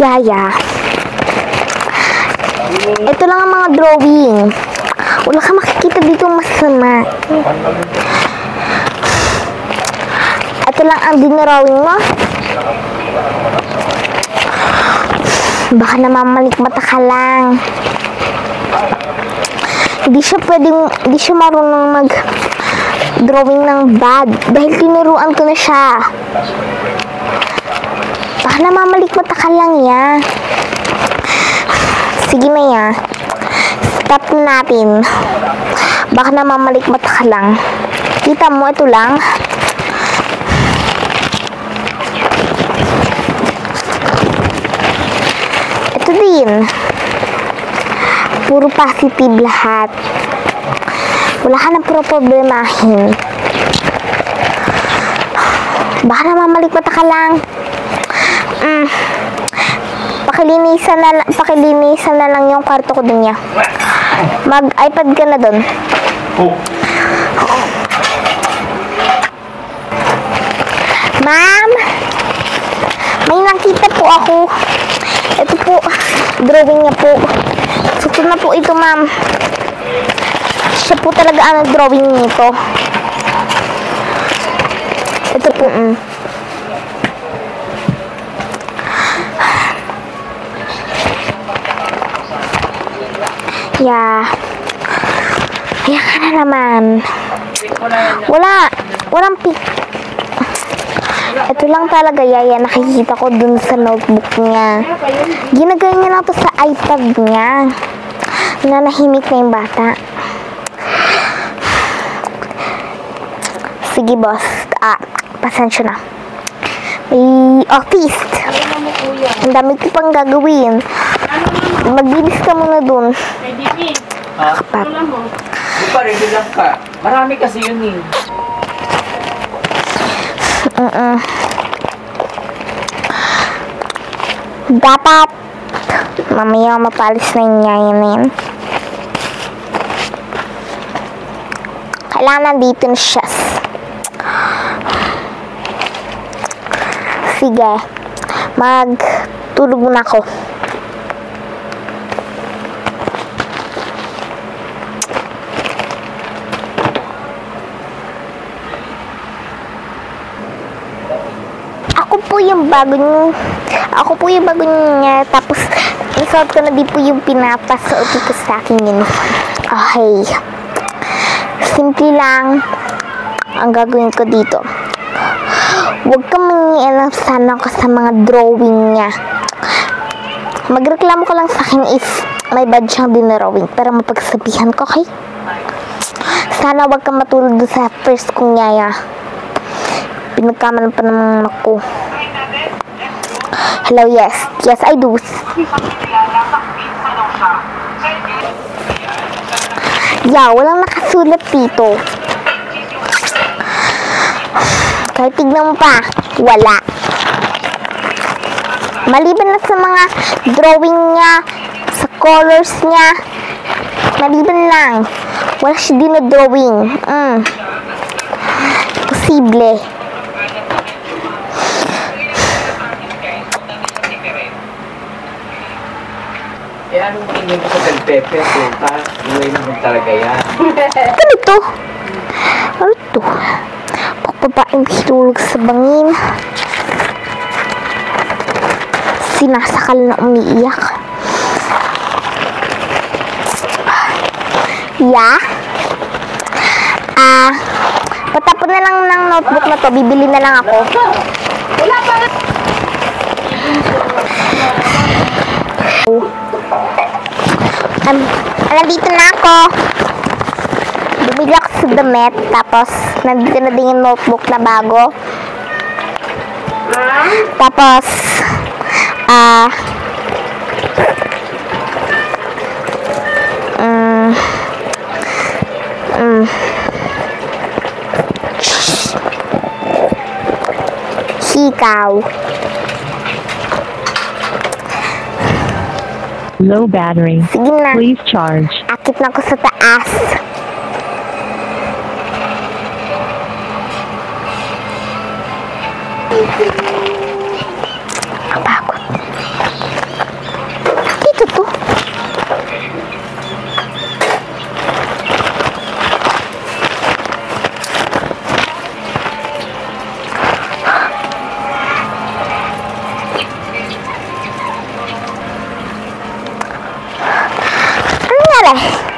Yaya. Ito lang ang mga drawing. Wala ka makikita dito masama. Ito lang ang dinrawing mo. Baka namamalik mata ka lang. Hindi siya marunong mag-drawing ng bad. Dahil tinuruan ko na siya. Baka namamalik mata ka lang, ya. Sige na, ya. Stop natin. Baka namamalik mata ka lang. Kita mo, ito lang. Ito din. Puro positive lahat. Wala ka nang problemahin. Baka namamalik mata ka lang. Pakilinisan na lang yung kwarto ko dun, ya. Mag-iPad ka na dun. Ma'am, may nakita po ako. Ito po, drawing niya po. Suto na po ito, ma'am. Siya po talaga ang drawing nito. Ito po, Yeah. Yan ka na naman. Walang pic. Ito lang talaga, Yaya. Nakikita ko dun sa notebook niya. Ginagaya niya lang to sa iPad niya. Nanahimik na yung bata. Sige, boss. Pasensya na. May office. Ang dami ko pang gagawin. Magbilis ka muna dun. Kapat. Di pa, ready lang ka. Marami kasi yun eh. Dapat mamaya mapalis na yung Yaya na yun. Kailangan nandito na siya. Sige, magtulog na ako. Ako po yung bago niya. Tapos, isuot ko na din po yung pinapasuot ko sa akin uniform. Okay. Simple lang ang gagawin ko dito. Huwag kang mangialam sana ko sa mga drawing niya. Magreklamo ko lang sa akin if may bad siyang dinrawing. Pero mapagsabihan ko, okay? Sana huwag kang matulog doon sa first kong Yaya. Pinagkamalan pa naman ako. Hello, yes. Yes, I do. Yeah, walang nakasulat dito. Kahit tignan mo pa, wala. Maliban na sa mga drawing niya, sa colors niya, maliban lang. Wala siya dinodrawing. Posible. Eh, anong tingin mo sa Pepe? Iway naman talaga yan. Ano ito? Ano ito? Pagbabaeng hitulog sa bangin. Sinasakal na umiiyak. Yeah? Patapon na lang ng notebook na to. Bibili na lang ako. Wala pa! Nandito na ako. Bumili ako sa damit. Tapos, nandito na din yung notebook na bago. Tapos, hikaw. Low battery. Sige na. Please charge. Akit na ako sa taas. Kapagod. Ay.